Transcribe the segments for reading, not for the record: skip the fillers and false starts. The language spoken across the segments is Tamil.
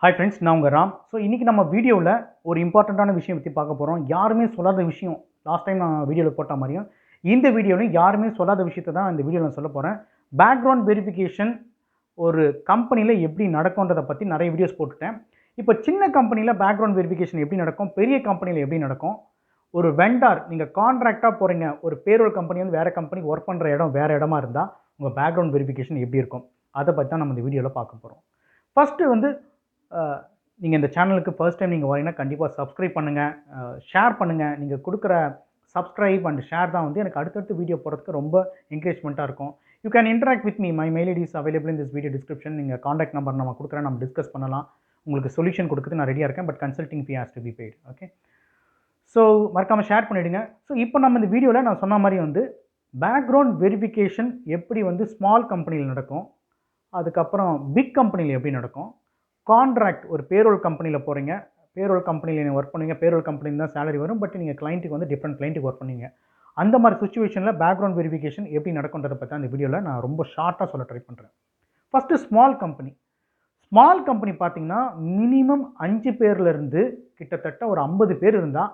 ஹாய் ஃப்ரெண்ட்ஸ், நான் உங்கள் ராம். ஸோ இன்றைக்கி நம்ம வீடியோவில் ஒரு இம்பார்ட்டண்ட்டான விஷயம் பற்றி பார்க்க போகிறோம். யாருமே சொல்லாத விஷயம். லாஸ்ட் டைம் நான் வீடியோவில் போட்ட மாதிரியும் இந்த வீடியோவில் யாருமே சொல்லாத விஷயத்தை தான் இந்த வீடியோவில் நான் சொல்ல போகிறேன். பேக்ரவுண்ட் வெரிஃபிகேஷன் ஒரு கம்பெனியில் எப்படி நடக்கும்ன்றதை பற்றி நிறைய வீடியோஸ் போட்டுட்டேன். இப்போ சின்ன கம்பெனியில் பேக்ரவுண்ட் வெரிஃபிகேஷன் எப்படி நடக்கும், பெரிய கம்பெனியில் எப்படி நடக்கும், ஒரு வெண்டார் நீங்கள் கான்ட்ராக்டாக போகிறீங்க, ஒரு பேரோல் கம்பெனி வந்து வேறு கம்பெனிக்கு ஒர்க் பண்ணுற இடம் வேறு இடமா இருந்தால் உங்கள் பேக்ரவுண்ட் வெரிஃபிகேஷன் எப்படி இருக்கும், அதை பற்றி தான் நம்ம இந்த வீடியோவில் பார்க்க போகிறோம். ஃபஸ்ட்டு வந்து நீங்கள் இந்த சேனலுக்கு ஃபர்ஸ்ட் டைம் நீங்கள் வரீங்கன்னா கண்டிப்பாக சப்ஸ்கிரைப் பண்ணுங்கள், ஷேர் பண்ணுங்கள். நீங்கள் கொடுக்குற சப்ஸ்கிரைப் அண்ட் ஷேர் தான் வந்து எனக்கு அடுத்தடுத்து வீடியோ போகிறதுக்கு ரொம்ப என்கரேஜ்மெண்ட்டாக இருக்கும். You can interact with me. My mail ID is available in this video description. நீங்கள் காண்டாக்ட் நம்பர் நம்ம கொடுக்குறேன், நம்ம டிஸ்கஸ் பண்ணலாம். உங்களுக்கு சொல்யூஷன் கொடுக்குறது நான் ரெடியாக இருக்கேன். But consulting fee has to be paid. Okay, so மறக்காமல் ஷேர் பண்ணிவிடுங்க. ஸோ இப்போ நம்ம இந்த வீடியோவில் நான் சொன்ன மாதிரி வந்து பேக்ரவுண்ட் வெரிஃபிகேஷன் எப்படி வந்து ஸ்மால் கம்பெனியில் நடக்கும், அதுக்கப்புறம் பிக் கம்பெனியில் எப்படி நடக்கும், கான்ட்ராக்ட் ஒரு பேரோல் கம்பெனியில் போகிறீங்க, பேரோல் கம்பெனியில் நீங்கள் ஒர்க் பண்ணுவீங்க, பேரோல் கம்பெனியில் தான் சேலரி வரும், பட் நீங்கள் கிளைண்ட்டுக்கு வந்து டிஃப்ரெண்ட் கிளைண்ட்டுக்கு ஒர்க் பண்ணுவீங்க. அந்த மாதிரி சுச்சுவேஷனில் பேக்ரவுண்ட் வெரிஃபிகேஷன் எப்படி நடக்குன்றதை பற்றி அந்த வீடியோவில் நான் ரொம்ப ஷார்ட்டாக சொல்ல ட்ரை பண்ணுறேன். First small company. Small company பார்த்தீங்கன்னா மினிமம் 5 பேர்லேருந்து கிட்டத்தட்ட ஒரு 50 பேர் இருந்தால்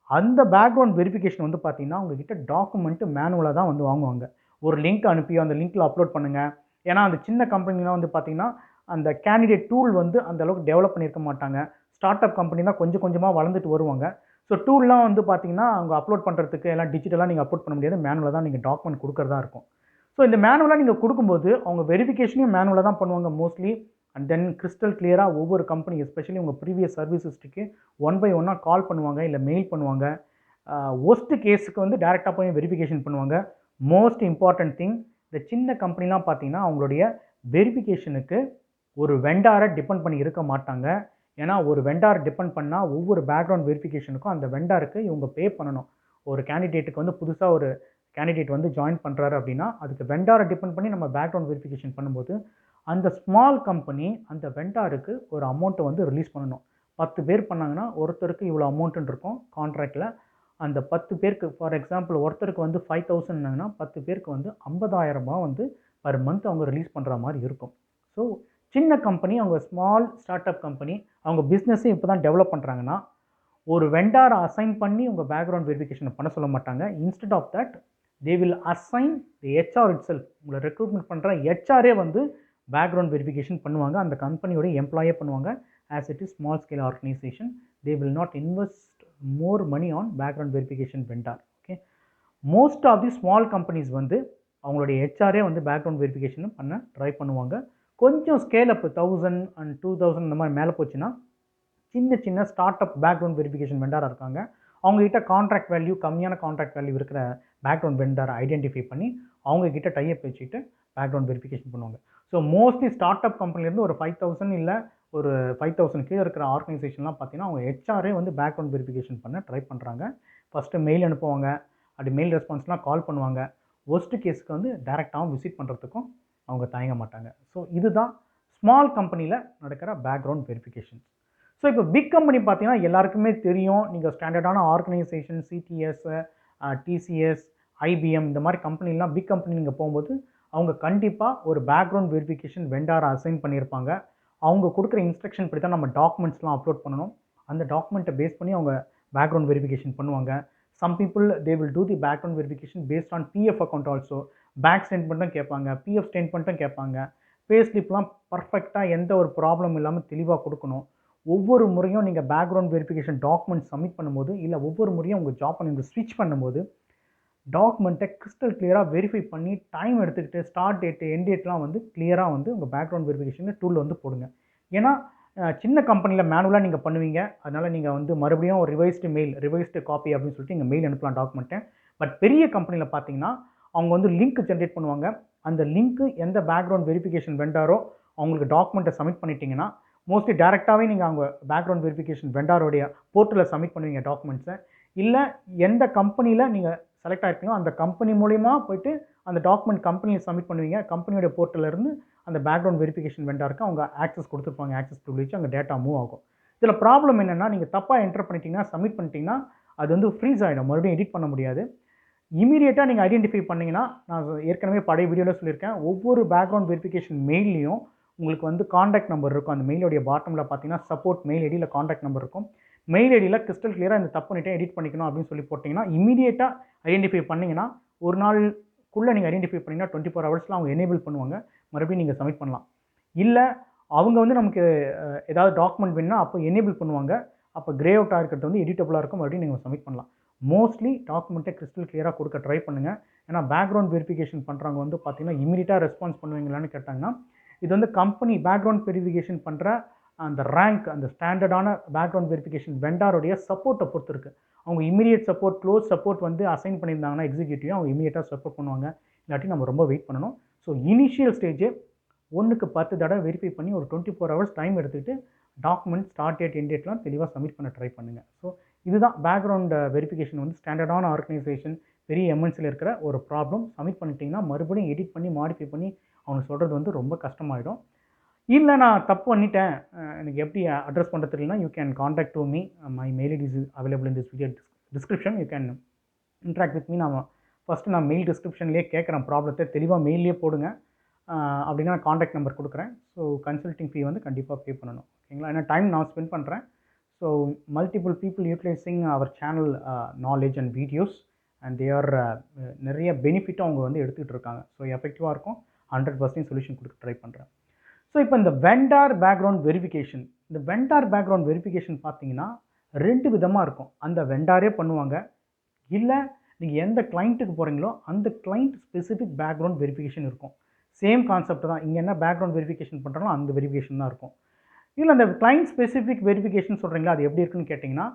அந்த பேக்ரவுண்ட் வெரிஃபிகேஷன் வந்து பார்த்தீங்கன்னா உங்ககிட்ட டாக்குமெண்ட்டு மேனுவலாக தான் வந்து வாங்குவாங்க. ஒரு லிங்க் அனுப்பி அந்த லிங்க்கில் அப்லோட் பண்ணுங்கள். ஏன்னா அந்த சின்ன கம்பெனிலாம் வந்து பார்த்தீங்கன்னா அந்த கேண்டிடேட் டூல் வந்து அந்த அளவுக்கு டெவலப் பண்ணியிருக்க மாட்டாங்க. ஸ்டார்ட் அப் கம்பெனி தான் கொஞ்சம் கொஞ்சமாக வளர்ந்துட்டு வருவாங்க. ஸோ டூல்லாம் வந்து பார்த்தீங்கன்னா அவங்க அப்லோட் பண்ணுறதுக்கு எல்லாம் டிஜிட்டலாக நீங்கள் அப்லோட் பண்ண முடியாது. மேனுவலாக தான் நீங்கள் டாக்குமெண்ட் கொடுக்குறதா இருக்கும். ஸோ இந்த மேனுவலாக நீங்கள் கொடுக்கும்போது அவங்க வெரிஃபிகேஷனையும் மேனுவலாக தான் பண்ணுவாங்க மோஸ்ட்லி. அண்ட் தென் கிறிஸ்டல் கிளியராக ஒவ்வொரு கம்பெனி எஸ்பெஷலி உங்கள் ப்ரீவியஸ் சர்வீஸ் ஹிஸ்ட்ரிக்கு ஒன் பை ஒன்னாக கால் பண்ணுவாங்க, இல்லை மெயில் பண்ணுவாங்க. ஒஸ்ட் கேஸுக்கு வந்து டேரெக்டாக போய் வெரிஃபிகேஷன் பண்ணுவாங்க. மோஸ்ட் இம்பார்ட்டன்ட் திங், இந்த சின்ன கம்பெனிலாம் பார்த்தீங்கன்னா அவங்களுடைய வெரிஃபிகேஷனுக்கு ஒரு வெண்டாரை டிபெண்ட் பண்ணி இருக்க மாட்டாங்க. ஏன்னா ஒரு வெண்டார் டிபெண்ட் பண்ணால் ஒவ்வொரு பேக்ரவுண்ட் வெரிஃபிகேஷனுக்கும் அந்த வெண்டாருக்கு இவங்க பே பண்ணணும். ஒரு கேண்டிடேட்டுக்கு வந்து புதுசாக ஒரு கேண்டிடேட் வந்து ஜாயின் பண்ணுறாரு அப்படின்னா அதுக்கு வெண்டாரை டிபெண்ட் பண்ணி நம்ம பேக்ரவுண்ட் வெரிஃபிகேஷன் பண்ணும்போது அந்த ஸ்மால் கம்பெனி அந்த வெண்டாருக்கு ஒரு அமௌண்ட்டை வந்து ரிலீஸ் பண்ணணும். 10 பேர் பண்ணாங்கன்னா ஒருத்தருக்கு இவ்வளோ அமௌண்ட்டுன்னு இருக்கும் கான்ட்ராக்டில். அந்த 10 பேருக்கு ஃபார் எக்ஸாம்பிள் ஒருத்தருக்கு வந்து 5000ன்னா 10 பேருக்கு வந்து 50,000 வந்து பர் மந்த் அவங்க ரிலீஸ் பண்ணுற மாதிரி இருக்கும். ஸோ சின்ன கம்பெனி, அவங்க ஸ்மால் ஸ்டார்ட் அப் கம்பெனி, அவங்க பிஸ்னஸே இப்போ தான் டெவலப் பண்ணுறாங்கன்னா ஒரு வெண்டாரை அசைன் பண்ணி உங்கள் பேக்ரவுண்ட் வெரிஃபிகேஷனை பண்ண சொல்ல மாட்டாங்க. Instead of that they will assign the HR itself. உங்களை ரெக்ரூட்மெண்ட் பண்ணுற ஹெச்ஆரே வந்து பேக்ரவுண்ட் வெரிஃபிகேஷன் பண்ணுவாங்க. அந்த கம்பெனியோட எம்ப்ளாயே பண்ணுவாங்க. As it is small scale organisation, they will not invest more money on background verification vendor. Okay, most of the small companies வந்து அவங்களுடைய ஹெச்ஆரே வந்து பேக்ரவுண்ட் வெரிஃபிகேஷன் பண்ண ட்ரை பண்ணுவாங்க. கொஞ்சம் ஸ்கேல் அப் 1000 அண்ட் 2000 இந்த மாதிரி மேலே போச்சுன்னா சின்ன சின்ன ஸ்டார்ட் அப் பேக்ரவுண்ட் வெரிஃபிகேஷன் வெண்டாராக இருக்காங்க. அவங்ககிட்ட கான்ட்ராக்ட் வேல்யூ கம்மியான கான்ட்ராக்ட் வேல்யூ இருக்கிற பேக்ரவுண்ட் வெண்டாரை ஐடென்டிஃபை பண்ணி அவங்கக்கிட்ட டைப் வச்சுட்டு பேக்ரவுண்ட் வெரிஃபிகேஷன் பண்ணுவாங்க. ஸோ மோஸ்ட்லி ஸ்டார்ட் அப் கம்பெனிலேருந்து ஒரு 5000 இல்லை ஒரு 5000 கீழே இருக்கிற ஆர்கனைசேஷன்லாம் பார்த்தீங்கன்னா அவங்க ஹெச்ஆரே வந்து பேக்ரவுண்ட் வெரிஃபிகேஷன் பண்ண ட்ரை பண்ணுறாங்க. ஃபஸ்ட்டு மெயில் அனுப்புவாங்க, அப்படி மெயில் ரெஸ்பான்ஸ்லாம் கால் பண்ணுவாங்க. ஒஸ்ட் கேஸுக்கு வந்து டேரெக்டாகவும் விசிட் பண்ணுறதுக்கும் அவங்க தயங்க மாட்டாங்க. ஸோ இதுதான் ஸ்மால் கம்பெனியில் நடக்கிற பேக்ரவுண்ட் வெரிஃபிகேஷன். ஸோ இப்போ பிக் கம்பெனி பார்த்தீங்கன்னா எல்லாருக்குமே தெரியும். நீங்கள் ஸ்டாண்டர்டான ஆர்கனைசேஷன் சிடிஎஸ், டிசிஎஸ், ஐபிஎம் இந்த மாதிரி கம்பெனிலாம் பிக் கம்பெனி நீங்கள் போகும்போது அவங்க கண்டிப்பாக ஒரு பேக்ரவுண்ட் வெரிஃபிகேஷன் வெண்டாரை அசைன் பண்ணியிருப்பாங்க. அவங்க கொடுக்குற இன்ஸ்ட்ரக்ஷன் படி தான் நம்ம டாக்குமெண்ட்ஸ்லாம் அப்லோட் பண்ணணும். அந்த டாக்குமெண்ட்டை பேஸ் பண்ணி அவங்க பேக்ரவுண்ட் வெரிஃபிகேஷன் பண்ணுவாங்க. Some people they will do the background verification based on PF account also. Bank ஸ்டேட்மெண்ட்டும் கேட்பாங்க, பிஎஃப் ஸ்டேட்மெண்ட்டும் கேட்பாங்க. பே ஸ்லிப்லாம் பர்ஃபெக்டாக எந்த ஒரு ப்ராப்ளம் இல்லாமல் தெளிவாக கொடுக்கணும். ஒவ்வொரு முறையும் நீங்கள் பேக்ரவுண்ட் வெரிஃபிகேஷன் டாக்குமெண்ட் சப்மிட் பண்ணும்போது, இல்லை ஒவ்வொரு முறையும் உங்கள் ஜாப்பை நீங்கள் ஸ்விட்ச் பண்ணும்போது டாக்குமெண்ட்டை கிறிஸ்டல் கிளியராக வெரிஃபை பண்ணி டைம் எடுத்துக்கிட்டு ஸ்டார்ட் டேட்டு எண்ட் டேட்லாம் வந்து கிளியராக வந்து உங்கள் பேக்ரவுண்ட் வெரிஃபிகேஷன் டூலில் வந்து போடுங்க. ஏன்னா சின்ன கம்பெனியில் மேனுவலாக நீங்கள் பண்ணுவீங்க. அதனால் நீங்கள் வந்து மறுபடியும் ஒரு ரிவைஸ்டு காப்பி அப்படின்னு சொல்லிட்டு நீங்கள் மெயில் அனுப்பலாம் டாக்குமெண்ட்டை. பட் பெரிய கம்பெனியில் பார்த்தீங்கன்னா அவங்க வந்து லிங்க் ஜென்ரேட் பண்ணுவாங்க. அந்த லிங்க்கு எந்த பேக்ரவுண்ட் வெரிஃபிகேஷன் வெண்டாரோ அவங்களுக்கு டாக்குமெண்ட்டை சப்மிட் பண்ணிட்டீங்கன்னா மோஸ்ட்லி டேரெக்டாகவே நீங்கள் அவங்க பேக்ரவுண்ட் வெரிஃபிகேஷன் வெண்டாரோடைய போர்ட்டலில் சப்மிட் பண்ணுவீங்க டாக்குமெண்ட்ஸை. இல்லை எந்த கம்பெனியில் நீங்கள் செலக்ட் ஆகிருக்கீங்களோ அந்த கம்பெனி மூலிமா போய்ட்டு அந்த டாக்குமெண்ட் கம்பெனியில் சப்மிட் பண்ணுவீங்க. கம்பெனியோட போர்ட்டலேருந்து அந்த பேக்ரவுண்ட் வெரிஃபிகேஷன் வெண்டாருக்கு அவங்க ஆக்சஸ் கொடுத்துருப்பாங்க, ஆக்சஸ் ப்ரிவிலேஜ், அங்கே டேட்டா மூவ் ஆகும். இதில் ப்ராப்ளம் என்னென்னா நீங்கள் தப்பாக என்டர் பண்ணிட்டீங்கன்னா சப்மிட் பண்ணிட்டீங்கன்னா அது வந்து ஃப்ரீஸ் ஆகிடும், மறுபடியும் எடிட் பண்ண முடியாது. இமீடியட்டாக நீங்கள் ஐடென்டிஃபை பண்ணிங்கன்னா, நான் ஏற்கனவே பழைய வீடியோவில் சொல்லியிருக்கேன், ஒவ்வொரு பேக்ரவுண்ட் வெரிஃபிகேஷன் மெயிலையும் உங்களுக்கு வந்து காண்டாக்ட் நம்பர் இருக்கும். அந்த மெயிலோடைய பாட்டமில் பார்த்தீங்கன்னா சப்போர்ட் மெயில் ஐடியில் காண்டாக்ட் நம்பர் இருக்கும். மெயில் ஐடியில் கிறிஸ்டல் கிளியராக இந்த தப்பு பண்ணிட்டேன் எடிட் பண்ணிக்கணும் அப்படின்னு சொல்லி போட்டிங்கன்னா இமீடியட்டாக ஐடென்டிஃபை பண்ணிங்கன்னா ஒரு நாளுக்குள்ளே நீங்கள் ஐடென்டிஃபை பண்ணிங்கன்னா 24 ஹவர்ஸில் அவங்க எனேபிள் பண்ணுவாங்க. மறுபடியும் நீங்கள் சப்மிட் பண்ணலாம். இல்லை அவங்க வந்து நமக்கு ஏதாவது டாக்குமெண்ட் வேணும்னா அப்போ எனேபிள் பண்ணுவாங்க. அப்போ கிரே அவுட்டாக இருக்கிறது வந்து எடிட்டபுளாக இருக்கும். மறுபடியும் நீங்கள் சப்மிட் பண்ணலாம். மோஸ்ட்லி டாக்குமெண்ட்டை கிறிஸ்டல் கிளியராக கொடுக்க ட்ரை பண்ணுங்கள். ஏன்னா பேக்ரவுண்ட் வெரிஃபிகேஷன் பண்ணுறவங்க வந்து பார்த்தீங்கன்னா இமீடியட்டாக ரெஸ்பான்ஸ் பண்ணுவீங்களான்னு கேட்டாங்கன்னா இது வந்து கம்பெனி பேக்ரவுண்ட் வெரிஃபிகேஷன் பண்ணுற அந்த ரேங்க் அந்த ஸ்டாண்டர்டான பேக்ரவுண்ட் வெரிஃபிகேஷன் வெண்டாருடைய சப்போர்ட்டை பொறுத்து இருக்குது. அவங்க இமீடியட் சப்போர்ட் க்ளோஸ் சப்போர்ட் வந்து அசைன் பண்ணியிருந்தாங்கன்னா எக்ஸிக்யூட்டிவ் அவங்க இமீடியட்டாக சப்போர்ட் பண்ணுவாங்க. இல்லாட்டி நம்ம ரொம்ப வெயிட் பண்ணணும். ஸோ இனிஷியல் ஸ்டேஜே 1க்கு 10 தடவை வெரிஃபை பண்ணி ஒரு 24 ஹவர்ஸ் டைம் எடுத்துகிட்டு டாக்குமெண்ட் ஸ்டார்ட் டேட் எண்ட் டேட்லாம் தெளிவாக சப்மிட் பண்ண ட்ரை பண்ணுங்கள். ஸோ இதுதான் பேக்ரவுண்ட் வெரிஃபிகேஷன் வந்து ஸ்டாண்டர்டான ஆர்கனைசேஷன் பெரிய எம்என்சியில் இருக்கிற ஒரு ப்ராப்ளம். சப்மிட் பண்ணிட்டீங்கன்னா மறுபடியும் எடிட் பண்ணி மாடிஃபை பண்ணி அவங்க சொல்கிறது வந்து ரொம்ப கஷ்டமாயிடும். இல்லை நான் தப்பு பண்ணிட்டேன் எனக்கு எப்படி அட்ரஸ் பண்ணுறது தெரியலனா you can contact to me. My mail ID is available in this video description. You can interact with me. First நான் மெயில் டிஸ்கிரிப்ஷன்லேயே கேட்குறேன் ப்ராப்ளத்தை தெளிவாக மெயிலே போடுங்க. அப்படின்னா நான் காண்டாக்ட் நம்பர் கொடுக்குறேன். ஸோ கன்சல்டிங் ஃபீ வந்து கண்டிப்பாக பே பண்ணணும். ஓகேங்களா? ஏன்னா டைம் நான் ஸ்பெண்ட் பண்ணுறேன். So multiple people utilising our channel knowledge and videos and they are நிறைய பெனிஃபிட்டும் அவங்க வந்து எடுத்துகிட்டு இருக்காங்க. ஸோ எஃபெக்டிவாக இருக்கும். 100% சொல்யூஷன் கொடுக்க ட்ரை பண்ணுறேன். ஸோ இப்போ இந்த வெண்டார் பேக்ரவுண்ட் வெரிஃபிகேஷன் இந்த வெண்டார் பேக்ரவுண்ட் வெரிஃபிகேஷன் பார்த்தீங்கன்னா 2 விதமாக இருக்கும். அந்த வெண்டாரே பண்ணுவாங்க. இல்லை நீங்கள் எந்த கிளைண்ட்டுக்கு போகிறீங்களோ அந்த கிளைண்ட் ஸ்பெசிஃபிக் பேக்ரவுண்ட் வெரிஃபிகேஷன் இருக்கும். சேம் கான்செப்ட் தான். இங்கே என்ன பேக்ரவுண்ட் வெரிஃபிகேஷன் பண்ணுறாங்களோ அந்த வெரிஃபிகேஷன் தான் இருக்கும். இல்லை அந்த கிளைண்ட் ஸ்பெசிஃபிக் வெரிஃபிகேஷன் சொல்கிறீங்களா அது எப்படி இருக்குன்னு கேட்டிங்கன்னா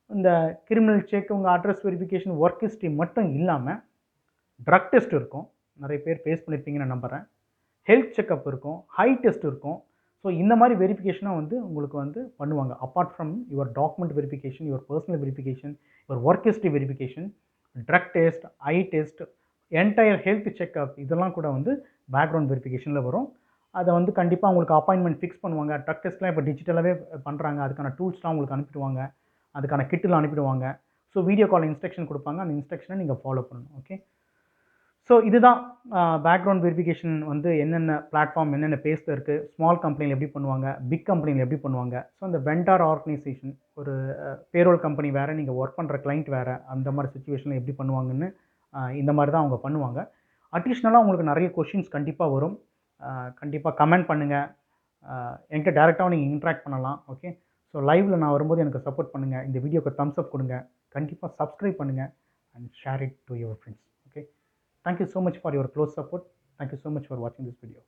இந்த கிரிமினல் செக் உங்கள் அட்ரஸ் வெரிஃபிகேஷன் ஒர்க் ஹிஸ்ட்ரி மட்டும் இல்லாமல் ட்ரக் டெஸ்ட் இருக்கும். நிறைய பேர் ஃபேஸ் பண்ணியிருப்பீங்கன்னு நான் நம்புகிறேன். ஹெல்த் செக்கப் இருக்கும். ஹை டெஸ்ட் இருக்கும். ஸோ இந்த மாதிரி வெரிஃபிகேஷனாக வந்து உங்களுக்கு வந்து பண்ணுவாங்க. Apart from your document verification, your personal verification, your work history verification, drug test, eye test, entire health checkup இதெல்லாம் கூட வந்து பேக்ரவுண்ட் வெரிஃபிகேஷனில் வரும். அதை வந்து கண்டிப்பாக உங்களுக்கு அப்பாயின்மெண்ட் ஃபிக்ஸ் பண்ணுவாங்க. ட்ரக் டெஸ்ட்லாம் இப்போ டிஜிட்டலாகவே பண்ணுறாங்க. அதுக்கான டூல்ஸ்லாம் உங்களுக்கு அனுப்பிடுவாங்க. அதுக்கான கிட்டில் அனுப்பிடுவாங்க. ஸோ வீடியோ கால் இன்ஸ்ட்ரக்ஷன் கொடுப்பாங்க. அந்த இன்ஸ்ட்ரக்ஷனை நீங்கள் ஃபாலோ பண்ணணும். ஓகே. ஸோ இதுதான் பேக்ரவுண்ட் வெரிஃபிகேஷன் வந்து என்னென்ன பிளாட்ஃபார்ம் என்னென்ன பேஸில் இருக்குது, ஸ்மால் கம்பெனியில் எப்படி பண்ணுவாங்க, பிக் கம்பெனியில் எப்படி பண்ணுவாங்க. ஸோ அந்த வெண்டார் ஆர்கனைசேஷன் ஒரு பேரோல் கம்பெனி வேறு, நீங்கள் ஒர்க் பண்ணுற கிளைண்ட் வேறு, அந்த மாதிரி சுச்சுவேஷனில் எப்படி பண்ணுவாங்கன்னு இந்த மாதிரி தான் அவங்க பண்ணுவாங்க. அடிஷ்னலாக உங்களுக்கு நிறைய கொஷின்ஸ் கண்டிப்பாக வரும். கண்டிப்பாக கமெண்ட் பண்ணுங்கள். என்கிட்ட டேரெக்டாகவும் நீங்கள் இன்ட்ராக்ட் பண்ணலாம். ஓகே. ஸோ லைவில் நான் வரும்போது எனக்கு சப்போர்ட் பண்ணுங்கள். இந்த வீடியோக்கு தம்ஸ் அப் கொடுங்க. கண்டிப்பாக சப்ஸ்கிரைப் பண்ணுங்கள் and share it to your friends. Okay. Thank you so much for your close support. Thank you so much for watching this video.